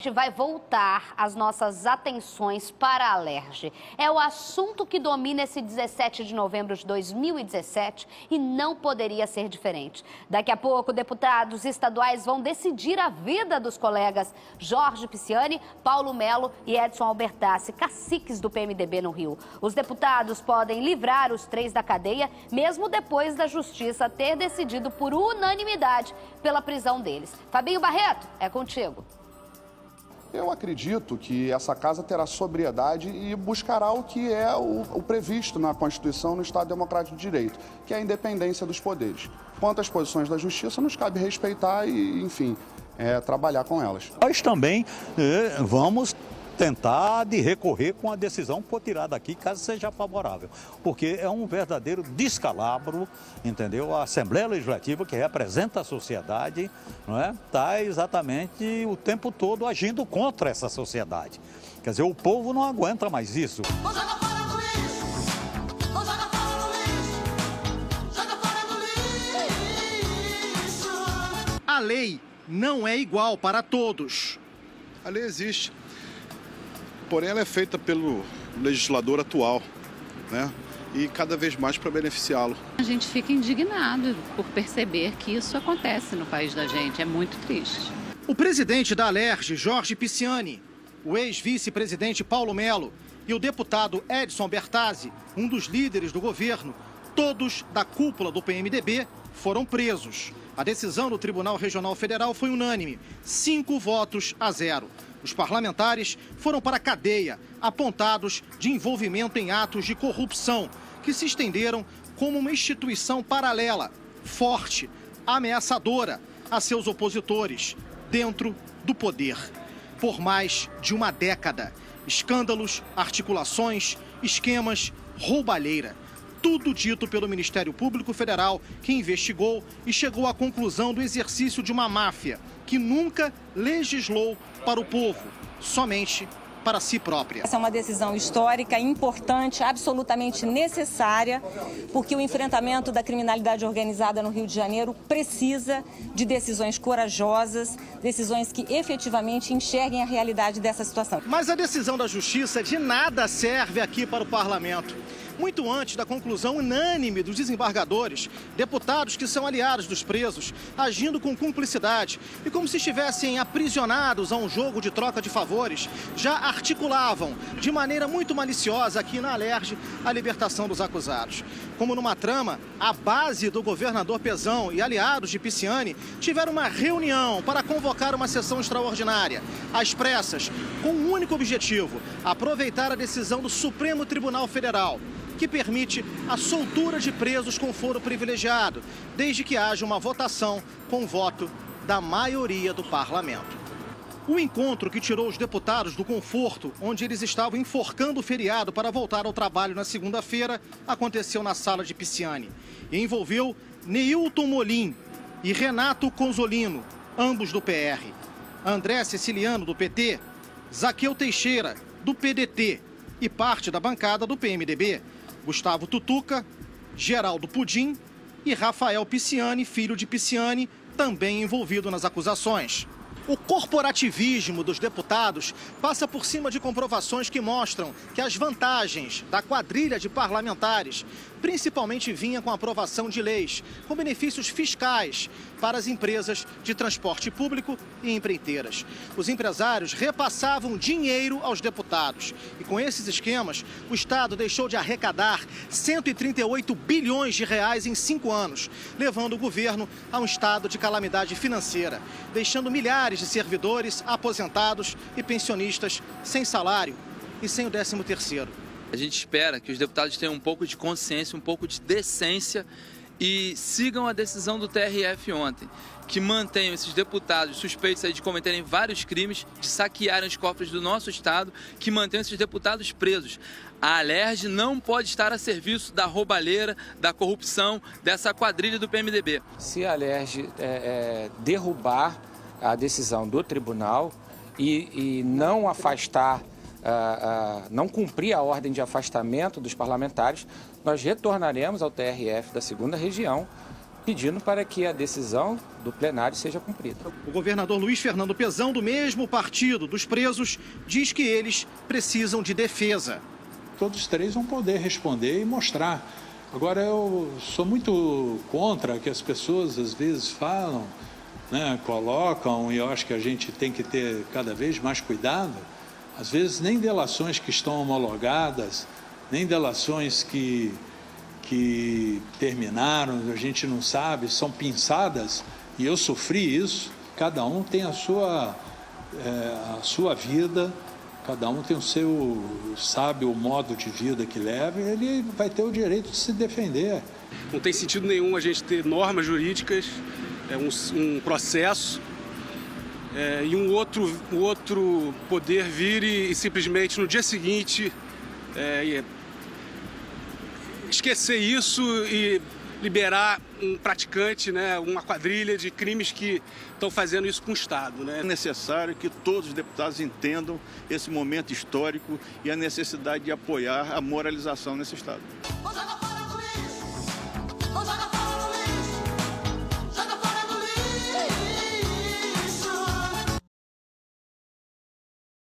A gente vai voltar as nossas atenções para a Alerj. É o assunto que domina esse 17 de novembro de 2017 e não poderia ser diferente. Daqui a pouco, deputados estaduais vão decidir a vida dos colegas Jorge Pisciani, Paulo Melo e Edson Albertassi, caciques do PMDB no Rio. Os deputados podem livrar os três da cadeia, mesmo depois da Justiça ter decidido por unanimidade pela prisão deles. Fabinho Barreto, é contigo. Eu acredito que essa casa terá sobriedade e buscará o que é o previsto na Constituição no Estado Democrático de Direito, que é a independência dos poderes. Quanto às posições da Justiça, nos cabe respeitar e, enfim, trabalhar com elas. Nós também vamos tentar de recorrer com a decisão que for tirada aqui, caso seja favorável, porque é um verdadeiro descalabro, entendeu? A Assembleia Legislativa, que representa a sociedade, não é? Está exatamente o tempo todo agindo contra essa sociedade. Quer dizer, o povo não aguenta mais isso. A lei não é igual para todos. A lei existe. Porém, ela é feita pelo legislador atual, né? E cada vez mais para beneficiá-lo. A gente fica indignado por perceber que isso acontece no país da gente. É muito triste. O presidente da Alerj, Jorge Pisciani, o ex-vice-presidente Paulo Melo e o deputado Edson Albertassi, um dos líderes do governo, todos da cúpula do PMDB, foram presos. A decisão do Tribunal Regional Federal foi unânime, 5-0. Os parlamentares foram para a cadeia, apontados de envolvimento em atos de corrupção, que se estenderam como uma instituição paralela, forte, ameaçadora a seus opositores, dentro do poder. Por mais de uma década, escândalos, articulações, esquemas, roubalheira. Tudo dito pelo Ministério Público Federal, que investigou e chegou à conclusão do exercício de uma máfia que nunca legislou para o povo, somente para si própria. Essa é uma decisão histórica, importante, absolutamente necessária, porque o enfrentamento da criminalidade organizada no Rio de Janeiro precisa de decisões corajosas, decisões que efetivamente enxerguem a realidade dessa situação. Mas a decisão da Justiça de nada serve aqui para o Parlamento. Muito antes da conclusão unânime dos desembargadores, deputados que são aliados dos presos, agindo com cumplicidade e como se estivessem aprisionados a um jogo de troca de favores, já articulavam de maneira muito maliciosa aqui na Alerj a libertação dos acusados. Como numa trama, a base do governador Pezão e aliados de Pisciani tiveram uma reunião para convocar uma sessão extraordinária, às pressas, com um único objetivo: aproveitar a decisão do Supremo Tribunal Federal, que permite a soltura de presos com foro privilegiado, desde que haja uma votação com voto da maioria do parlamento. O encontro que tirou os deputados do conforto, onde eles estavam enforcando o feriado para voltar ao trabalho na segunda-feira, aconteceu na sala de Pisciani e envolveu Neilton Molim e Renato Conzolino, ambos do PR, André Ceciliano, do PT, Zaqueu Teixeira, do PDT e parte da bancada do PMDB, Gustavo Tutuca, Geraldo Pudim e Rafael Pisciani, filho de Pisciani, também envolvido nas acusações. O corporativismo dos deputados passa por cima de comprovações que mostram que as vantagens da quadrilha de parlamentares principalmente vinha com a aprovação de leis, com benefícios fiscais para as empresas de transporte público e empreiteiras. Os empresários repassavam dinheiro aos deputados e com esses esquemas o Estado deixou de arrecadar 138 bilhões de reais em 5 anos, levando o governo a um estado de calamidade financeira, deixando milhares de servidores, aposentados e pensionistas sem salário e sem o 13º. A gente espera que os deputados tenham um pouco de consciência, um pouco de decência e sigam a decisão do TRF ontem, que mantenham esses deputados suspeitos aí de cometerem vários crimes, de saquearem os cofres do nosso Estado, que mantenham esses deputados presos. A Alerj não pode estar a serviço da roubalheira, da corrupção, dessa quadrilha do PMDB. Se a Alerj derrubar a decisão do tribunal e não afastar, não cumprir a ordem de afastamento dos parlamentares, nós retornaremos ao TRF da 2ª Região pedindo para que a decisão do plenário seja cumprida. O governador Luiz Fernando Pezão, do mesmo partido dos presos, diz que eles precisam de defesa. Todos os três vão poder responder e mostrar. Agora, eu sou muito contra que as pessoas às vezes falam, né, colocam, e eu acho que a gente tem que ter cada vez mais cuidado. Às vezes nem delações que estão homologadas, nem delações que terminaram, a gente não sabe, são pinçadas, e eu sofri isso. Cada um tem a sua vida, cada um tem o seu, sabe, o modo de vida que leva, e ele vai ter o direito de se defender. Não tem sentido nenhum a gente ter normas jurídicas, um processo, e um outro poder vir e simplesmente no dia seguinte esquecer isso e liberar um praticante, né, uma quadrilha de crimes que estão fazendo isso com o Estado, né? É necessário que todos os deputados entendam esse momento histórico e a necessidade de apoiar a moralização nesse Estado.